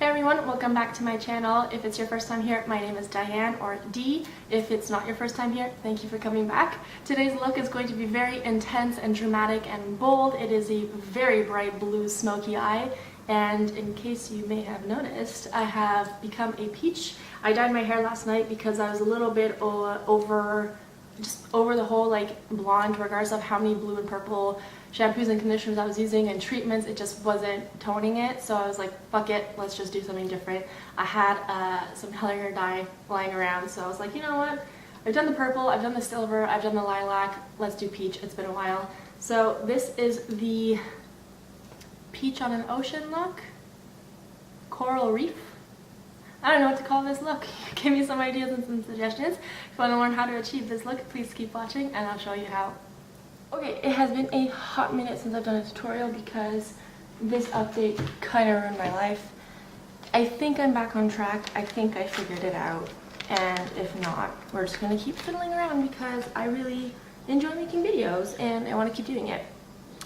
Hey everyone, welcome back to my channel. If it's your first time here, my name is Diane, or Dee. If it's not your first time here, thank you for coming back. Today's look is going to be very intense and dramatic and bold. It is a very bright blue smoky eye, and in case you may have noticed, I have become a peach. I dyed my hair last night because I was a little bit over the whole like blonde, regardless of how many blue and purple shampoos and conditioners I was using and treatments. It just wasn't toning it, so I was like, fuck it, let's just do something different. I had some eyeliner dye lying around, so I was like, you know what, I've done the purple, I've done the silver, I've done the lilac, let's do peach. It's been a while. So this is the peach on an ocean look, coral reef. I don't know what to call this look. Give me some ideas and some suggestions. If you want to learn how to achieve this look, please keep watching and I'll show you how. Okay, it has been a hot minute since I've done a tutorial because this update kind of ruined my life. I think I'm back on track. I think I figured it out. And if not, we're just going to keep fiddling around because I really enjoy making videos and I want to keep doing it.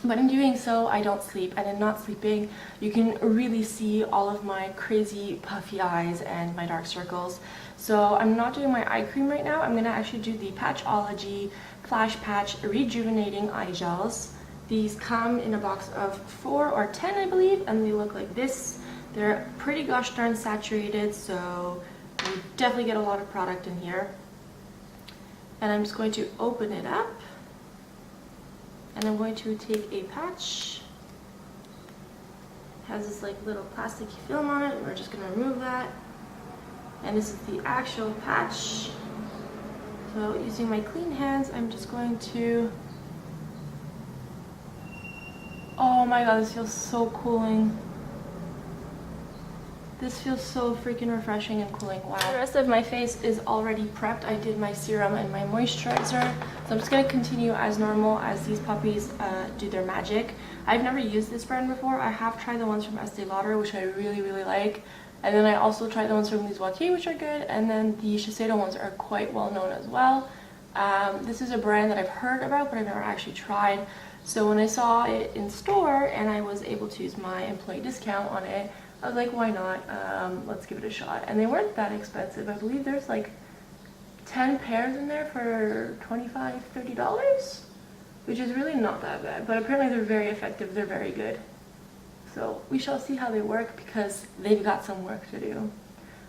But in doing so, I don't sleep, and in not sleeping, you can really see all of my crazy puffy eyes and my dark circles. So I'm not doing my eye cream right now. I'm going to actually do the Patchology Flash Patch Rejuvenating Eye Gels. These come in a box of 4 or 10, I believe, and they look like this. They're pretty gosh darn saturated, so you definitely get a lot of product in here. And I'm just going to open it up. And I'm going to take a patch. It has this like little plasticky film on it, and we're just going to remove that. And this is the actual patch. So using my clean hands, I'm just going to... Oh my god, this feels so cooling. This feels so freaking refreshing and cooling. Wow. The rest of my face is already prepped. I did my serum and my moisturizer. So I'm just going to continue as normal as these puppies do their magic. I've never used this brand before. I have tried the ones from Estee Lauder, which I really like. And then I also tried the ones from Bourjois, which are good. And then the Shiseido ones are quite well known as well. This is a brand that I've heard about, but I've never actually tried. So when I saw it in store and I was able to use my employee discount on it, I was like, why not? Let's give it a shot. And they weren't that expensive. I believe there's like 10 pairs in there for $25, $30, which is really not that bad. But apparently they're very effective. They're very good. So we shall see how they work because they've got some work to do.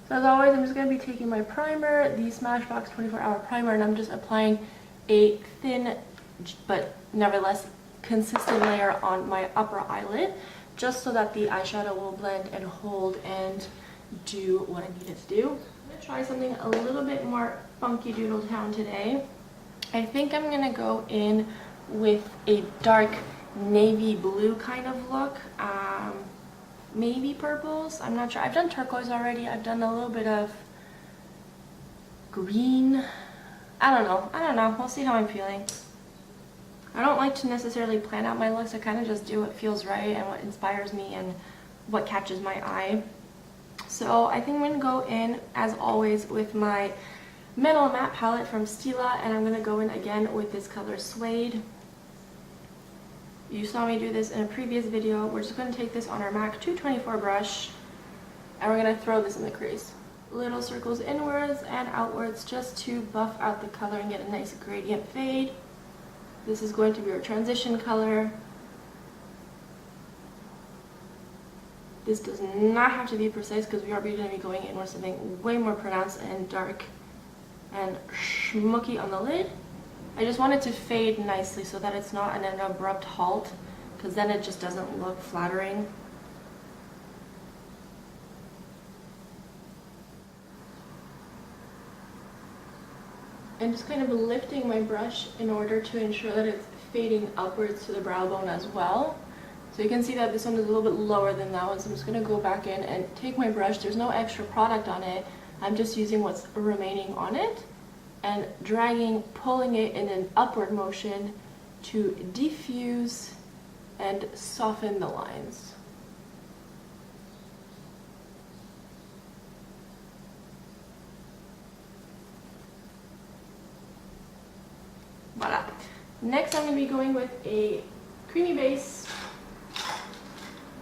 So as always, I'm just going to be taking my primer, the Smashbox 24-hour primer, and I'm just applying a thin but nevertheless consistent layer on my upper eyelid, just so that the eyeshadow will blend and hold and do what I need it to do. I'm going to try something a little bit more funky doodle town today. I think I'm going to go in with a dark navy blue kind of look. Maybe purples, I'm not sure. I've done turquoise already. I've done a little bit of green. I don't know. We'll see how I'm feeling. I don't like to necessarily plan out my looks. I kind of just do what feels right and what inspires me and what catches my eye. So I think I'm going to go in, as always, with my Metal Matte palette from Stila, and I'm going to go in again with this color Suede. You saw me do this in a previous video. We're just going to take this on our MAC 224 brush, and we're going to throw this in the crease. Little circles inwards and outwards just to buff out the color and get a nice gradient fade. This is going to be our transition color. This does not have to be precise because we are going to be going in with something way more pronounced and dark and smoky on the lid. I just want it to fade nicely so that it's not an abrupt halt, because then it just doesn't look flattering. I'm just kind of lifting my brush in order to ensure that it's fading upwards to the brow bone as well. So you can see that this one is a little bit lower than that one, so I'm just going to go back in and take my brush. There's no extra product on it. I'm just using what's remaining on it and dragging, pulling it in an upward motion to diffuse and soften the lines. Voila. Next I'm going to be going with a creamy base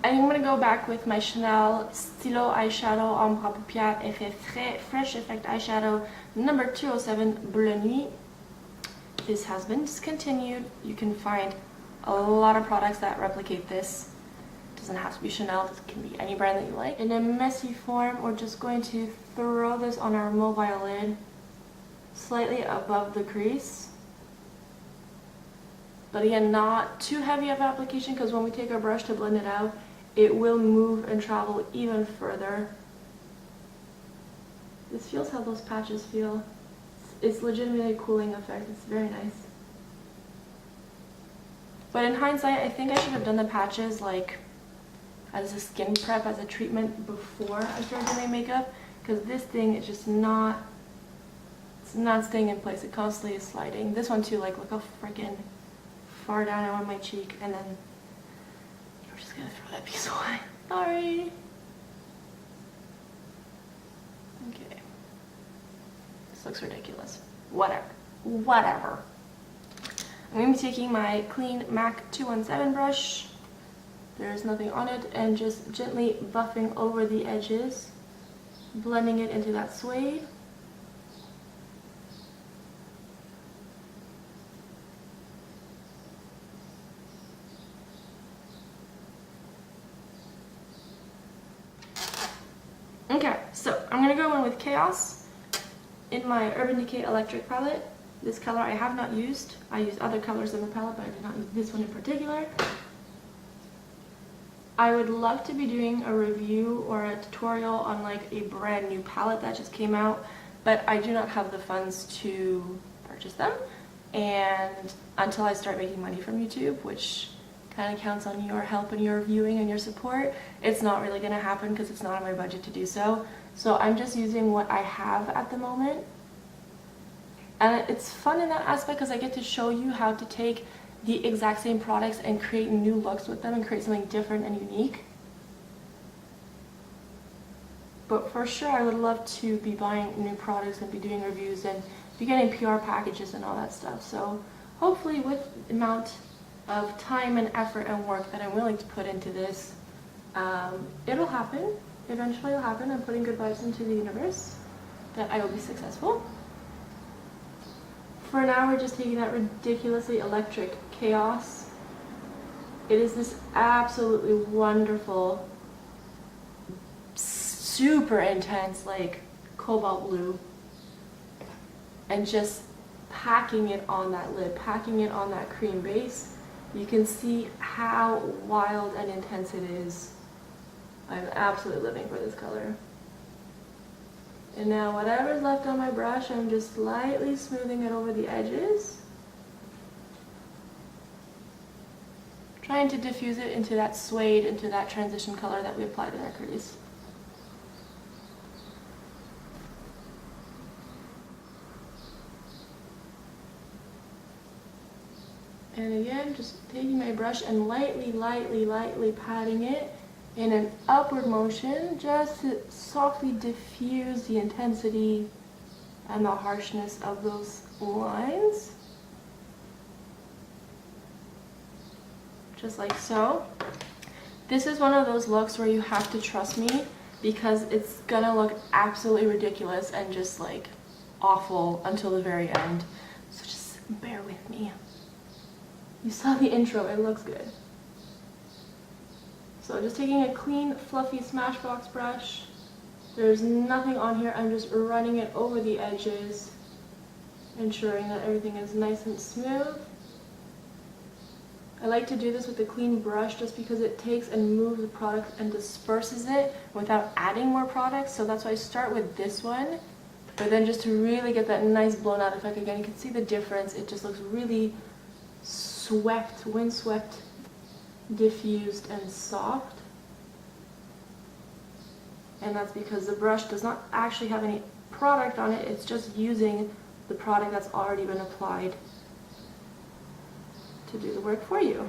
I'm going to go back with my Chanel Stylo eyeshadow ombre à paupières effet frais, fresh effect eyeshadow number 207 bleu nuit. This has been discontinued. You can find a lot of products that replicate this. It doesn't have to be Chanel, it can be any brand that you like. In a messy form, we're just going to throw this on our mobile lid slightly above the crease. But again, not too heavy of application, because when we take our brush to blend it out, it will move and travel even further. This feels how those patches feel. It's legitimately a cooling effect. It's very nice. But in hindsight, I think I should have done the patches like as a skin prep, as a treatment before I started doing makeup, because this thing is just not, it's not staying in place. It constantly is sliding. This one too, like look how freaking far down I want my cheek, and then we're just gonna throw that piece away. Sorry. Okay. This looks ridiculous. Whatever. I'm going to be taking my clean MAC 217 brush. There's nothing on it, and just gently buffing over the edges, blending it into that suede. Okay, so I'm going to go in with Chaos in my Urban Decay Electric palette. This color I have not used. I used other colors in the palette, but I did not use this one in particular. I would love to be doing a review or a tutorial on like a brand new palette that just came out, but I do not have the funds to purchase them. And until I start making money from YouTube, which kind of counts on your help and your viewing and your support, it's not really going to happen because it's not on my budget to do so. So I'm just using what I have at the moment. And it's fun in that aspect because I get to show you how to take the exact same products and create new looks with them and create something different and unique. But for sure I would love to be buying new products and be doing reviews and be getting PR packages and all that stuff. So hopefully with the amount of time and effort and work that I'm willing to put into this, it'll happen. Eventually it'll happen. I'm putting good vibes into the universe that I will be successful. For now, we're just taking that ridiculously electric Chaos. It is this absolutely wonderful, super intense, like cobalt blue, and just packing it on that lid, packing it on that cream base. You can see how wild and intense it is. I'm absolutely living for this color. And now whatever's left on my brush, I'm just lightly smoothing it over the edges. Trying to diffuse it into that suede, into that transition color that we applied in our crease. And again, just taking my brush and lightly patting it in an upward motion, just to softly diffuse the intensity and the harshness of those lines. Just like so. This is one of those looks where you have to trust me, because it's gonna look absolutely ridiculous and just like awful until the very end. So just bear with me. You saw the intro, it looks good. So just taking a clean, fluffy Smashbox brush. There's nothing on here. I'm just running it over the edges, ensuring that everything is nice and smooth. I like to do this with a clean brush just because it takes and moves the product and disperses it without adding more product. So that's why I start with this one. But then just to really get that nice blown out effect, again, you can see the difference. It just looks really swept, windswept, diffused and soft. And that's because the brush does not actually have any product on it, it's just using the product that's already been applied to do the work for you.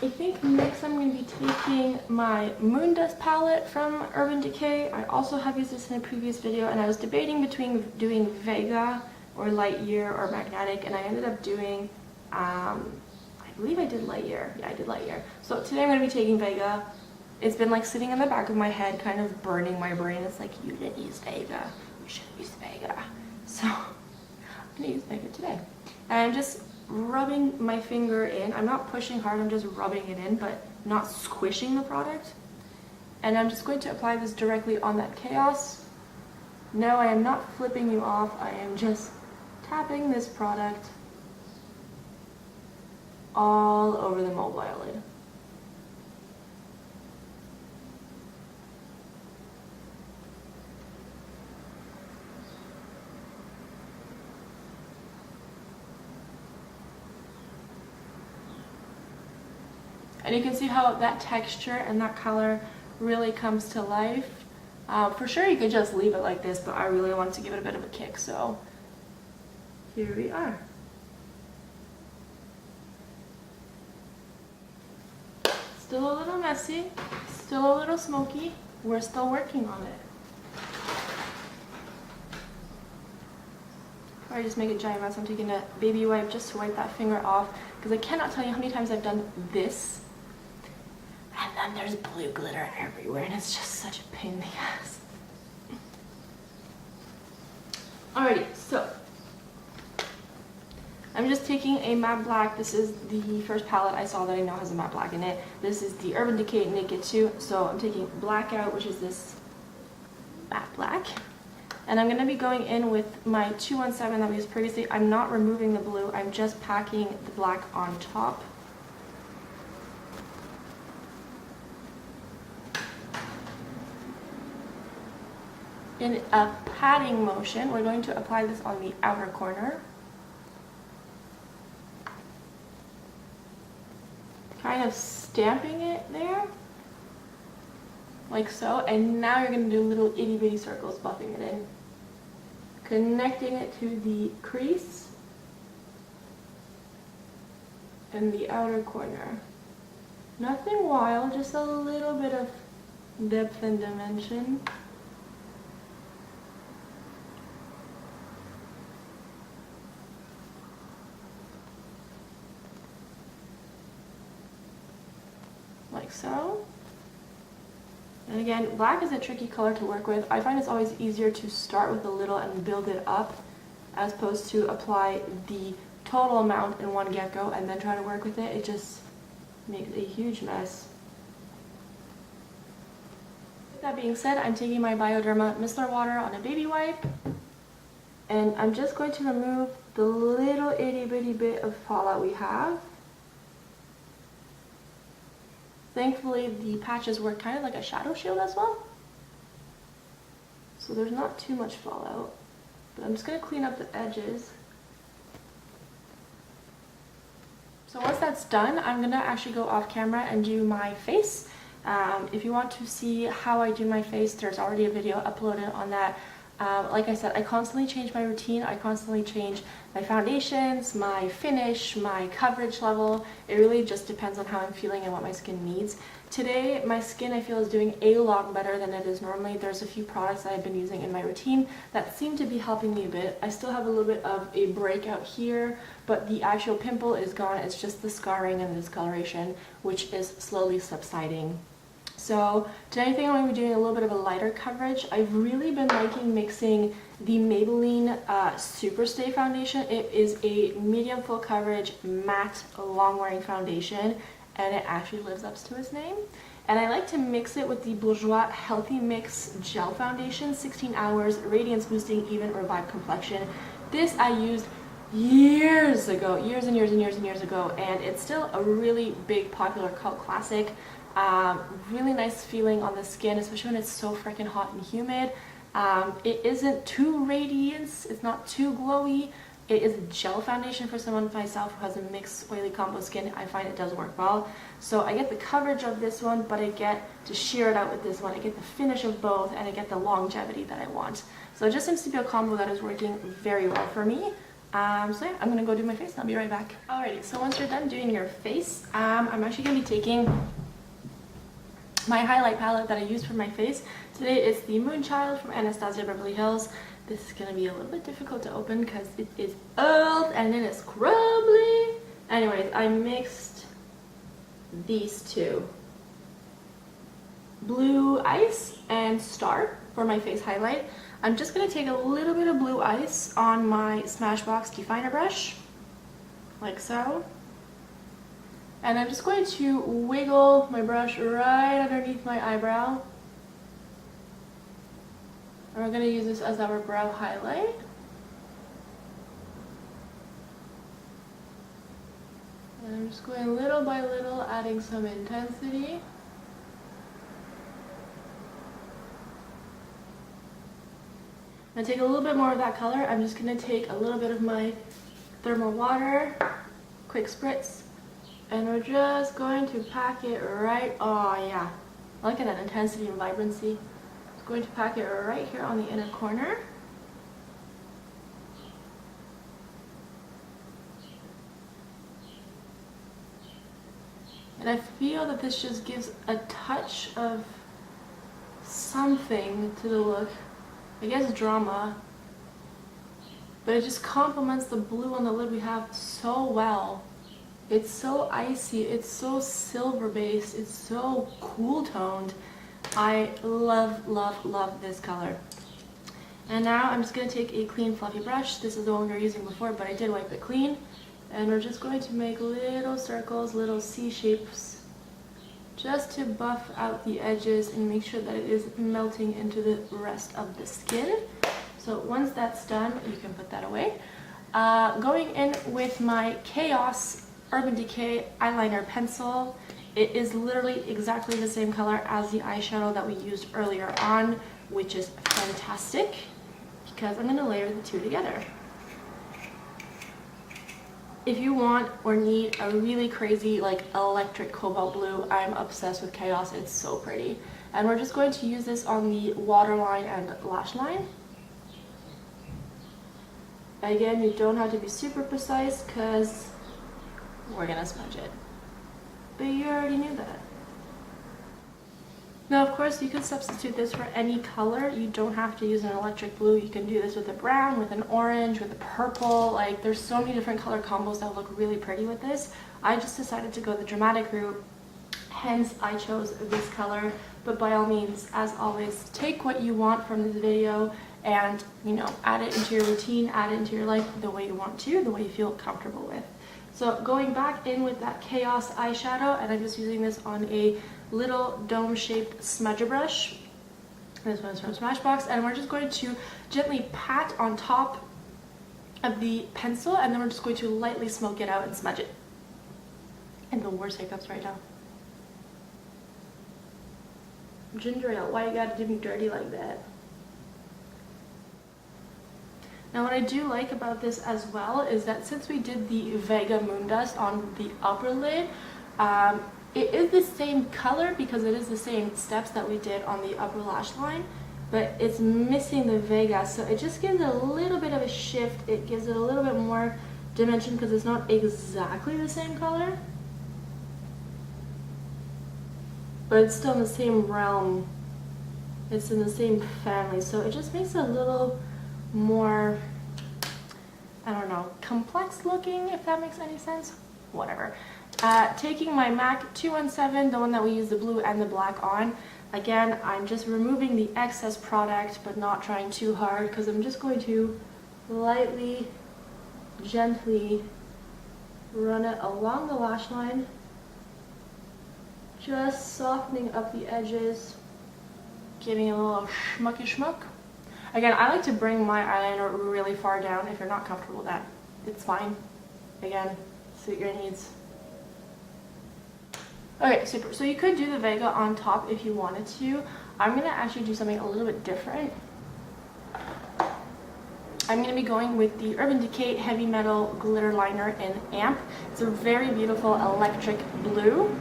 I think next I'm going to be taking my Moondust palette from Urban Decay. I also have used this in a previous video, and I was debating between doing Vega or Lightyear or Magnetic, and I ended up doing I believe I did Lightyear. Yeah, I did Lightyear. So today I'm going to be taking Vega. It's been like sitting in the back of my head, kind of burning my brain. It's like, you didn't use Vega. You should use Vega. So I'm gonna use Vega today. And I'm just rubbing my finger in. I'm not pushing hard, I'm just rubbing it in, but not squishing the product. And I'm just going to apply this directly on that chaos. No, I am not flipping you off. I am just tapping this product all over the mobile eyelid. And you can see how that texture and that color really comes to life. For sure you could just leave it like this, but I really want to give it a bit of a kick, so here we are. Still a little messy, still a little smoky. We're still working on it. Before I just make a giant mess, I'm taking a baby wipe just to wipe that finger off, because I cannot tell you how many times I've done this. And then there's blue glitter everywhere, and it's just such a pain in the ass. Alrighty, so I'm just taking a matte black. This is the first palette I saw that I know has a matte black in it. This is the Urban Decay Naked 2. So I'm taking Blackout, which is this matte black. And I'm going to be going in with my 217 that we used previously. I'm not removing the blue, I'm just packing the black on top. In a patting motion, we're going to apply this on the outer corner. Kind of stamping it there, like so. And now you're going to do little itty bitty circles, buffing it in. Connecting it to the crease and the outer corner. Nothing wild, just a little bit of depth and dimension. Like so. And again, black is a tricky color to work with. I find it's always easier to start with a little and build it up, as opposed to apply the total amount in one get-go and then try to work with it. It just makes a huge mess. With that being said, I'm taking my Bioderma micellar water on a baby wipe, and I'm just going to remove the little itty bitty bit of fallout we have. Thankfully, the patches work kind of like a shadow shield as well, so there's not too much fallout. But I'm just going to clean up the edges. So once that's done, I'm going to actually go off camera and do my face. If you want to see how I do my face, there's already a video uploaded on that. Like I said, I constantly change my routine. I constantly change my foundations, my finish, my coverage level. It really just depends on how I'm feeling and what my skin needs. Today, my skin I feel is doing a lot better than it is normally. There's a few products that I've been using in my routine that seem to be helping me a bit. I still have a little bit of a breakout here, but the actual pimple is gone. It's just the scarring and the discoloration, which is slowly subsiding. So today I think I'm going to be doing a little bit of a lighter coverage. I've really been liking mixing the Maybelline Superstay foundation. It is a medium full coverage matte long wearing foundation, and it actually lives up to its name. And I like to mix it with the Bourjois Healthy Mix Gel Foundation, 16 hours, radiance boosting, even revive complexion. This I used years ago, years and years ago, and it's still a really big popular cult classic. Really nice feeling on the skin, especially when it's so freaking hot and humid. It isn't too radiance, it's not too glowy. It is a gel foundation for someone like myself who has a mixed oily combo skin. I find it does work well. So I get the coverage of this one, but I get to sheer it out with this one. I get the finish of both, and I get the longevity that I want. So it just seems to be a combo that is working very well for me. So yeah, I'm gonna go do my face and I'll be right back. Alrighty, so once you're done doing your face, I'm actually gonna be taking my highlight palette that I use for my face. Today is the Moonchild from Anastasia Beverly Hills. This is going to be a little bit difficult to open because it is old and it is crumbly. Anyways, I mixed these two. blue ice and star for my face highlight. I'm just going to take a little bit of blue ice on my Smashbox definer brush, like so. And I'm just going to wiggle my brush right underneath my eyebrow. And we're going to use this as our brow highlight. And I'm just going little by little, adding some intensity. I'm going to take a little bit more of that color. I'm just going to take a little bit of my thermal water, quick spritz, and we're just going to pack it right, oh yeah, I like that intensity and vibrancy. Just going to pack it right here on the inner corner. And I feel that this just gives a touch of something to the look. I guess drama, but it just complements the blue on the lid we have so well. It's so icy, it's so silver based, it's so cool toned. I love, love, love this color. And now I'm just going to take a clean fluffy brush. This is the one we were using before, but I did wipe it clean. And we're just going to make little circles, little C shapes, just to buff out the edges and make sure that it is melting into the rest of the skin. So once that's done, you can put that away. Going in with my Chaos Urban Decay eyeliner pencil. It is literally exactly the same color as the eyeshadow that we used earlier on, which is fantastic because I'm going to layer the two together. If you want or need a really crazy like electric cobalt blue, I'm obsessed with Chaos. It's so pretty. And we're just going to use this on the waterline and lash line. Again, you don't have to be super precise because we're gonna smudge it. But you already knew that. Now, of course, you could substitute this for any color. You don't have to use an electric blue. You can do this with a brown, with an orange, with a purple. Like, there's so many different color combos that look really pretty with this. I just decided to go the dramatic route, hence I chose this color. But by all means, as always, take what you want from this video and, you know, add it into your routine, add it into your life the way you want to, the way you feel comfortable with. So going back in with that Chaos eyeshadow, and I'm just using this on a little dome-shaped smudger brush. This one is from Smashbox, and we're just going to gently pat on top of the pencil, and then we're just going to lightly smoke it out and smudge it. And the worst hiccups right now. Ginger ale, why you gotta do me dirty like that? Now what I do like about this as well is that since we did the Vega Moondust on the upper lid, it is the same color because it is the same steps that we did on the upper lash line, but it's missing the Vega, so it just gives it a little bit of a shift. It gives it a little bit more dimension because it's not exactly the same color, but it's still in the same realm. It's in the same family, so it just makes it a little more, I don't know, complex looking, if that makes any sense. Whatever. Taking my MAC 217, the one that we use the blue and the black on, again, I'm just removing the excess product, but not trying too hard, because I'm just going to lightly, gently run it along the lash line, just softening up the edges, giving it a little schmucky schmuck. Again, I like to bring my eyeliner really far down. If you're not comfortable with that, it's fine. Again, suit your needs. Okay, super. So you could do the Vega on top if you wanted to. I'm going to actually do something a little bit different. I'm going to be going with the Urban Decay Heavy Metal Glitter Liner in Amp. It's a very beautiful electric blue.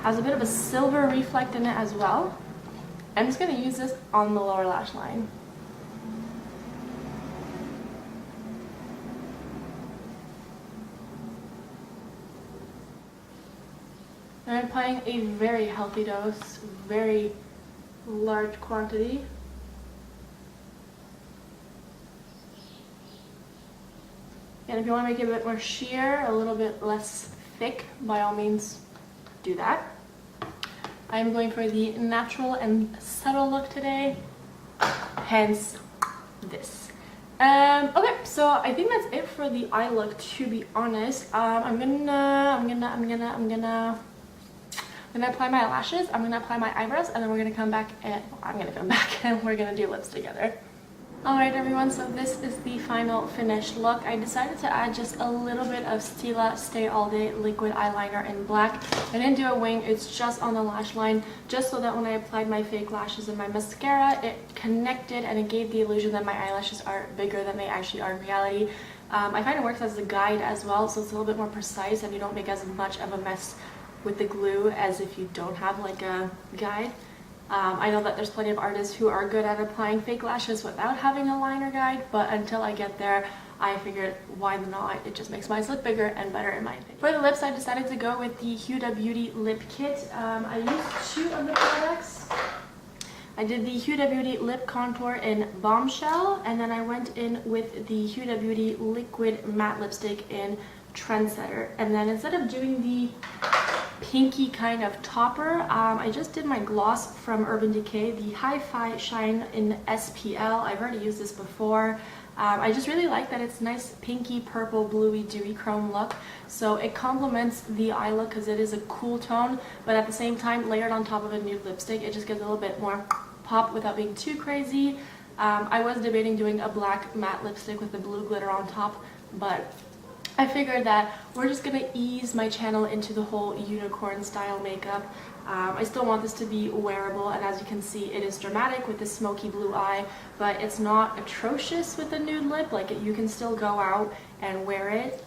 Has a bit of a silver reflect in it as well. I'm just going to use this on the lower lash line. I'm applying a very healthy dose, very large quantity. And if you want to make it a bit more sheer, a little bit less thick, by all means do that. I'm going for the natural and subtle look today, hence this. Okay, so I think that's it for the eye look, to be honest. I'm gonna apply my lashes, I'm gonna apply my eyebrows, and then we're gonna come back and we're gonna do lips together. Alright everyone, so this is the final finished look. I decided to add just a little bit of Stila Stay All Day liquid eyeliner in black. I didn't do a wing, it's just on the lash line, just so that when I applied my fake lashes and my mascara, it connected and it gave the illusion that my eyelashes are bigger than they actually are in reality. I find it works as a guide as well, so it's a little bit more precise and you don't make as much of a mess with the glue as if you don't have like a guide. I know that there's plenty of artists who are good at applying fake lashes without having a liner guide, but until I get there, I figured why not? It just makes my eyes look bigger and better in my opinion. For the lips, I decided to go with the Huda Beauty Lip Kit. I used 2 of the products. I did the Huda Beauty Lip Contour in Bombshell, and then I went in with the Huda Beauty Liquid Matte Lipstick in Trendsetter. And then instead of doing the pinky kind of topper, I just did my gloss from Urban Decay, the Hi-Fi Shine in SPL. I've already used this before. I just really like that it's nice pinky, purple, bluey, dewy chrome look. So it complements the eye look because it is a cool tone, but at the same time, layered on top of a nude lipstick, it just gives a little bit more pop without being too crazy. I was debating doing a black matte lipstick with the blue glitter on top, but I figured that we're just gonna ease my channel into the whole unicorn style makeup. I still want this to be wearable, and as you can see, it is dramatic with the smoky blue eye, but it's not atrocious with the nude lip. Like, you can still go out and wear it.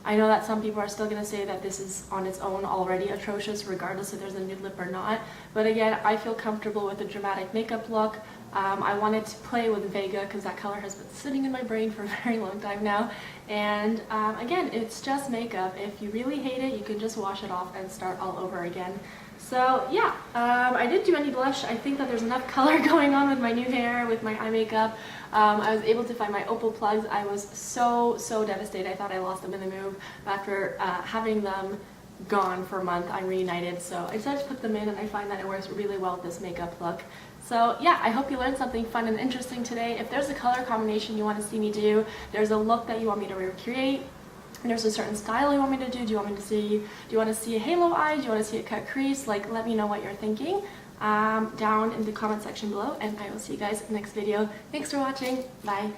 I know that some people are still gonna say that this is on its own already atrocious, regardless if there's a nude lip or not. But again, I feel comfortable with the dramatic makeup look. I wanted to play with Vega because that color has been sitting in my brain for a very long time now. And again, it's just makeup. If you really hate it, you can just wash it off and start all over again. So yeah, I didn't do any blush. I think that there's enough color going on with my new hair, with my eye makeup. I was able to find my opal plugs. I was so devastated. I thought I lost them in the move. After having them gone for a month, I'm reunited. So I decided to put them in, and I find that it works really well with this makeup look. So yeah, I hope you learned something fun and interesting today. If there's a color combination you want to see me do, there's a look that you want me to recreate, there's a certain style you want me to do, do you want to see a halo eye, do you want to see a cut crease, like let me know what you're thinking down in the comment section below, and I will see you guys in the next video. Thanks for watching, bye!